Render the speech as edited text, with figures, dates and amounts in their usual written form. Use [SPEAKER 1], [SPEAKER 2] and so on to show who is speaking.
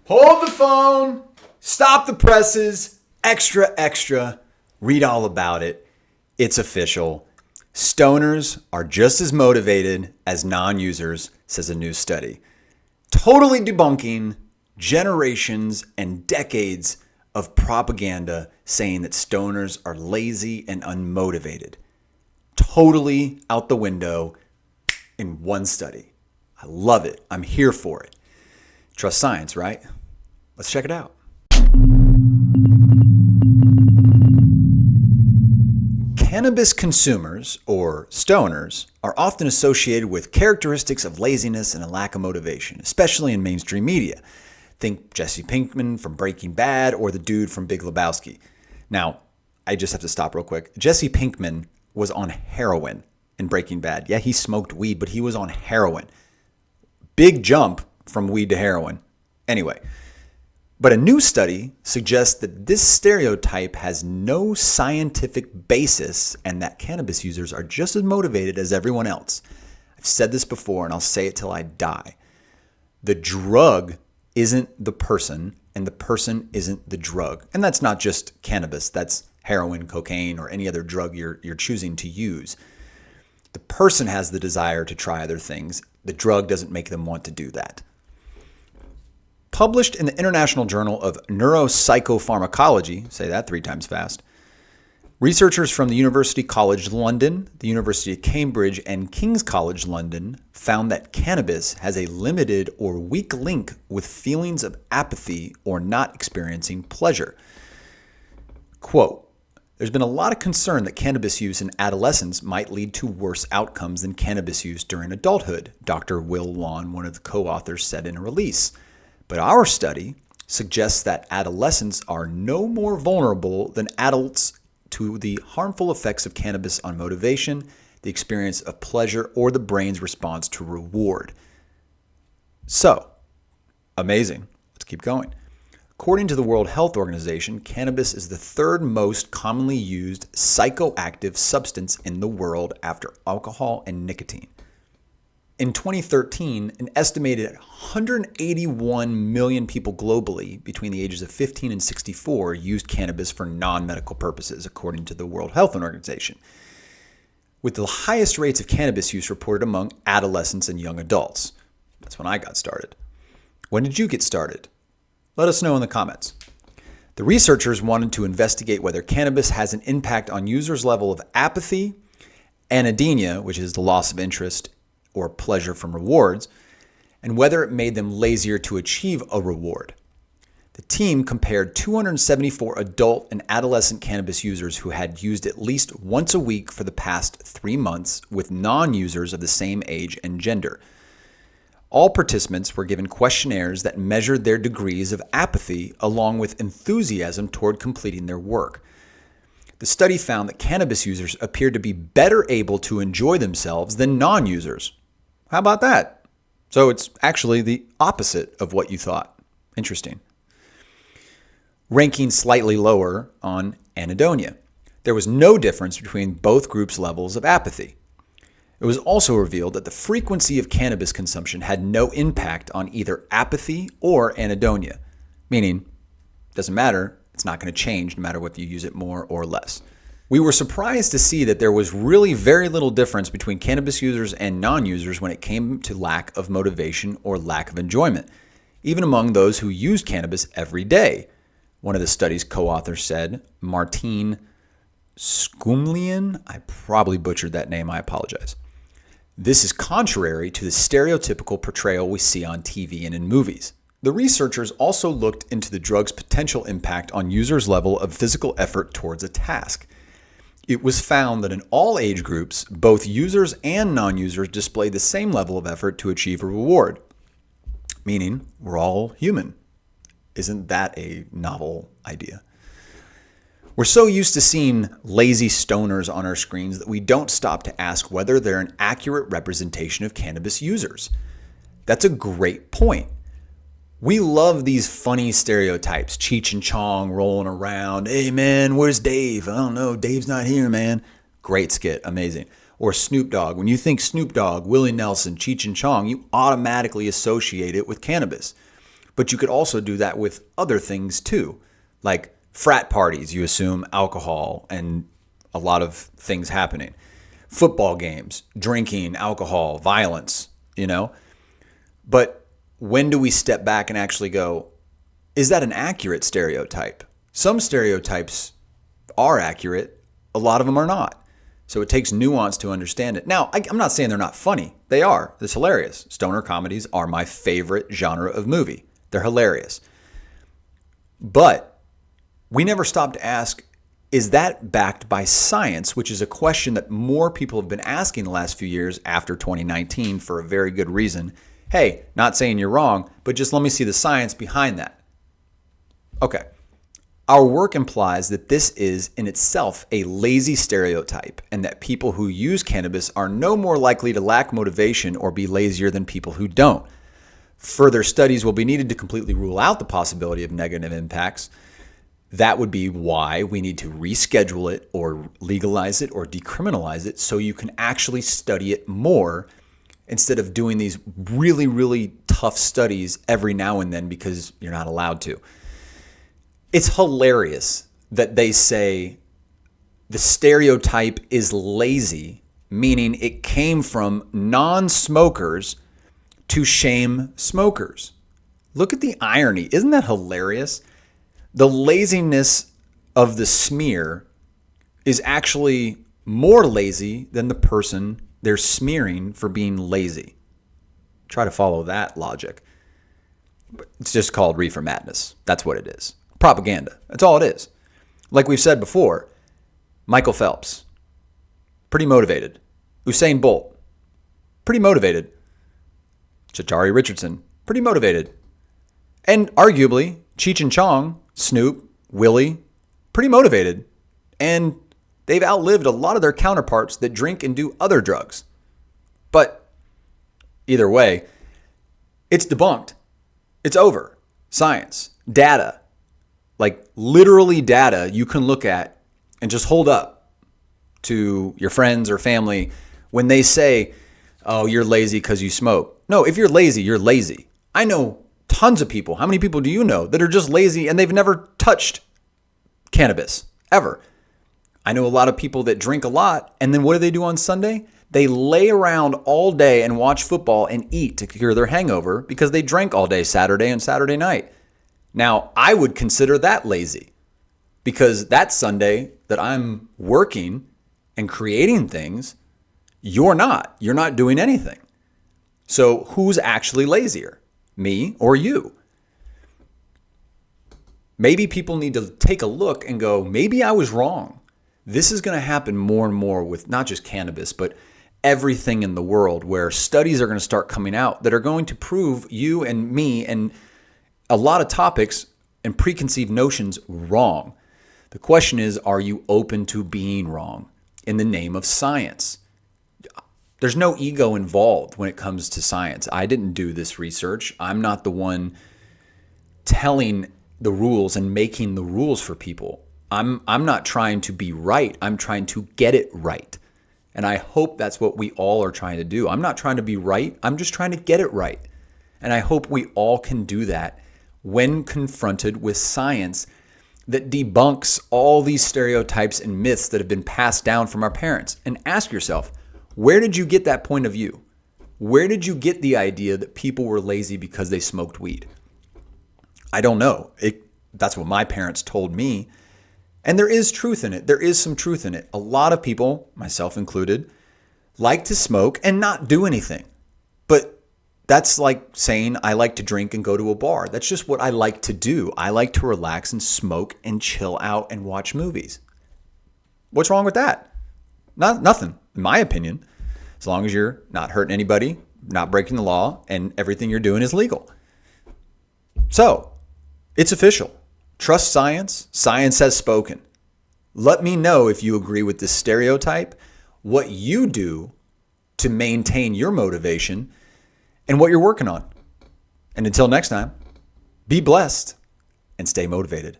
[SPEAKER 1] Hold the phone. Stop the presses. Extra, extra. Read all about it. It's official. Stoners are just as motivated as non-users, says a new study. Totally debunking generations and decades of propaganda saying that stoners are lazy and unmotivated. Totally out the window in one study. I love it. I'm here for it. Trust science, right? Let's check it out. Cannabis consumers, or stoners, are often associated with characteristics of laziness and a lack of motivation, especially in mainstream media. Think Jesse Pinkman from Breaking Bad or the dude from Big Lebowski. Now, I just have to stop real quick. Jesse Pinkman was on heroin in Breaking Bad. Yeah, he smoked weed, but he was on heroin. Big jump from weed to heroin. Anyway, but a new study suggests that this stereotype has no scientific basis and that cannabis users are just as motivated as everyone else. I've said this before and I'll say it till I die. The drug isn't the person and the person isn't the drug. And that's not just cannabis. That's heroin, cocaine, or any other drug you're choosing to use. The person has the desire to try other things. The drug doesn't make them want to do that. Published in the International Journal of Neuropsychopharmacology, say that 3 times fast, researchers from the University College London, the University of Cambridge, and King's College London found that cannabis has a limited or weak link with feelings of apathy or not experiencing pleasure. Quote, there's been a lot of concern that cannabis use in adolescence might lead to worse outcomes than cannabis use during adulthood, Dr. Will Lawn, one of the co-authors, said in a release. But our study suggests that adolescents are no more vulnerable than adults to the harmful effects of cannabis on motivation, the experience of pleasure, or the brain's response to reward. So, amazing. Let's keep going. According to the World Health Organization, cannabis is the 3rd most commonly used psychoactive substance in the world after alcohol and nicotine. In 2013, an estimated 181 million people globally between the ages of 15 and 64 used cannabis for non-medical purposes, according to the World Health Organization, with the highest rates of cannabis use reported among adolescents and young adults. That's when I got started. When did you get started? Let us know in the comments. The researchers wanted to investigate whether cannabis has an impact on users' level of apathy, anhedonia, which is the loss of interest or pleasure from rewards, and whether it made them lazier to achieve a reward. The team compared 274 adult and adolescent cannabis users who had used at least once a week for the past 3 months with non-users of the same age and gender. All participants were given questionnaires that measured their degrees of apathy along with enthusiasm toward completing their work. The study found that cannabis users appeared to be better able to enjoy themselves than non-users. How about that? So it's actually the opposite of what you thought. Interesting. Ranking slightly lower on anhedonia. There was no difference between both groups' levels of apathy. It was also revealed that the frequency of cannabis consumption had no impact on either apathy or anhedonia, meaning it doesn't matter, it's not going to change no matter whether you use it more or less. We were surprised to see that there was really very little difference between cannabis users and non-users when it came to lack of motivation or lack of enjoyment, even among those who use cannabis every day. One of the study's co-authors said, Martine Skumlian, I probably butchered that name, I apologize. This is contrary to the stereotypical portrayal we see on TV and in movies. The researchers also looked into the drug's potential impact on users' level of physical effort towards a task. It was found that in all age groups, both users and non-users display the same level of effort to achieve a reward, meaning we're all human. Isn't that a novel idea? We're so used to seeing lazy stoners on our screens that we don't stop to ask whether they're an accurate representation of cannabis users. That's a great point. We love these funny stereotypes, Cheech and Chong rolling around. Hey man, where's Dave? I don't know, Dave's not here, man. Great skit, amazing. Or Snoop Dogg. When you think Snoop Dogg, Willie Nelson, Cheech and Chong, you automatically associate it with cannabis. But you could also do that with other things too, like frat parties. You assume alcohol and a lot of things happening. Football games, drinking, alcohol, violence, But when do we step back and actually go, is that an accurate stereotype? Some stereotypes are accurate. A lot of them are not. So it takes nuance to understand it. Now, I'm not saying they're not funny. They are. It's hilarious. Stoner comedies are my favorite genre of movie. They're hilarious. But we never stop to ask, is that backed by science? Which is a question that more people have been asking the last few years after 2019 for a very good reason. Hey, not saying you're wrong, but just let me see the science behind that. Okay. Our work implies that this is in itself a lazy stereotype and that people who use cannabis are no more likely to lack motivation or be lazier than people who don't. Further studies will be needed to completely rule out the possibility of negative impacts. That would be why we need to reschedule it or legalize it or decriminalize it so you can actually study it more instead of doing these really, really tough studies every now and then because you're not allowed to. It's hilarious that they say the stereotype is lazy, meaning it came from non-smokers to shame smokers. Look at the irony. Isn't that hilarious? The laziness of the smear is actually more lazy than the person they're smearing for being lazy. Try to follow that logic. It's just called reefer madness. That's what it is. Propaganda. That's all it is. Like we've said before, Michael Phelps, pretty motivated. Usain Bolt, pretty motivated. Sha'Carri Richardson, pretty motivated. And arguably, Cheech and Chong, Snoop, Willie, pretty motivated. And they've outlived a lot of their counterparts that drink and do other drugs. But either way, it's debunked. It's over. Science, data, like literally data you can look at and just hold up to your friends or family when they say, oh, you're lazy because you smoke. No, if you're lazy, you're lazy. I know tons of people. How many people do you know that are just lazy and they've never touched cannabis ever? I know a lot of people that drink a lot, and then what do they do on Sunday? They lay around all day and watch football and eat to cure their hangover because they drank all day Saturday and Saturday night. Now, I would consider that lazy because that Sunday that I'm working and creating things, you're not. You're not doing anything. So who's actually lazier, me or you? Maybe people need to take a look and go, maybe I was wrong. This is going to happen more and more with not just cannabis, but everything in the world where studies are going to start coming out that are going to prove you and me and a lot of topics and preconceived notions wrong. The question is, are you open to being wrong in the name of science? There's no ego involved when it comes to science. I didn't do this research. I'm not the one telling the rules and making the rules for people. I'm not trying to be right. I'm trying to get it right. And I hope that's what we all are trying to do. I'm not trying to be right. I'm just trying to get it right. And I hope we all can do that when confronted with science that debunks all these stereotypes and myths that have been passed down from our parents. And ask yourself, where did you get that point of view? Where did you get the idea that people were lazy because they smoked weed? I don't know. That's what my parents told me. And there is truth in it. There is some truth in it. A lot of people, myself included, like to smoke and not do anything. But that's like saying I like to drink and go to a bar. That's just what I like to do. I like to relax and smoke and chill out and watch movies. What's wrong with that? Nothing, in my opinion. As long as you're not hurting anybody, not breaking the law, and everything you're doing is legal. So, it's official. Trust science. Science has spoken. Let me know if you agree with this stereotype, what you do to maintain your motivation, and what you're working on. And until next time, be blessed and stay motivated.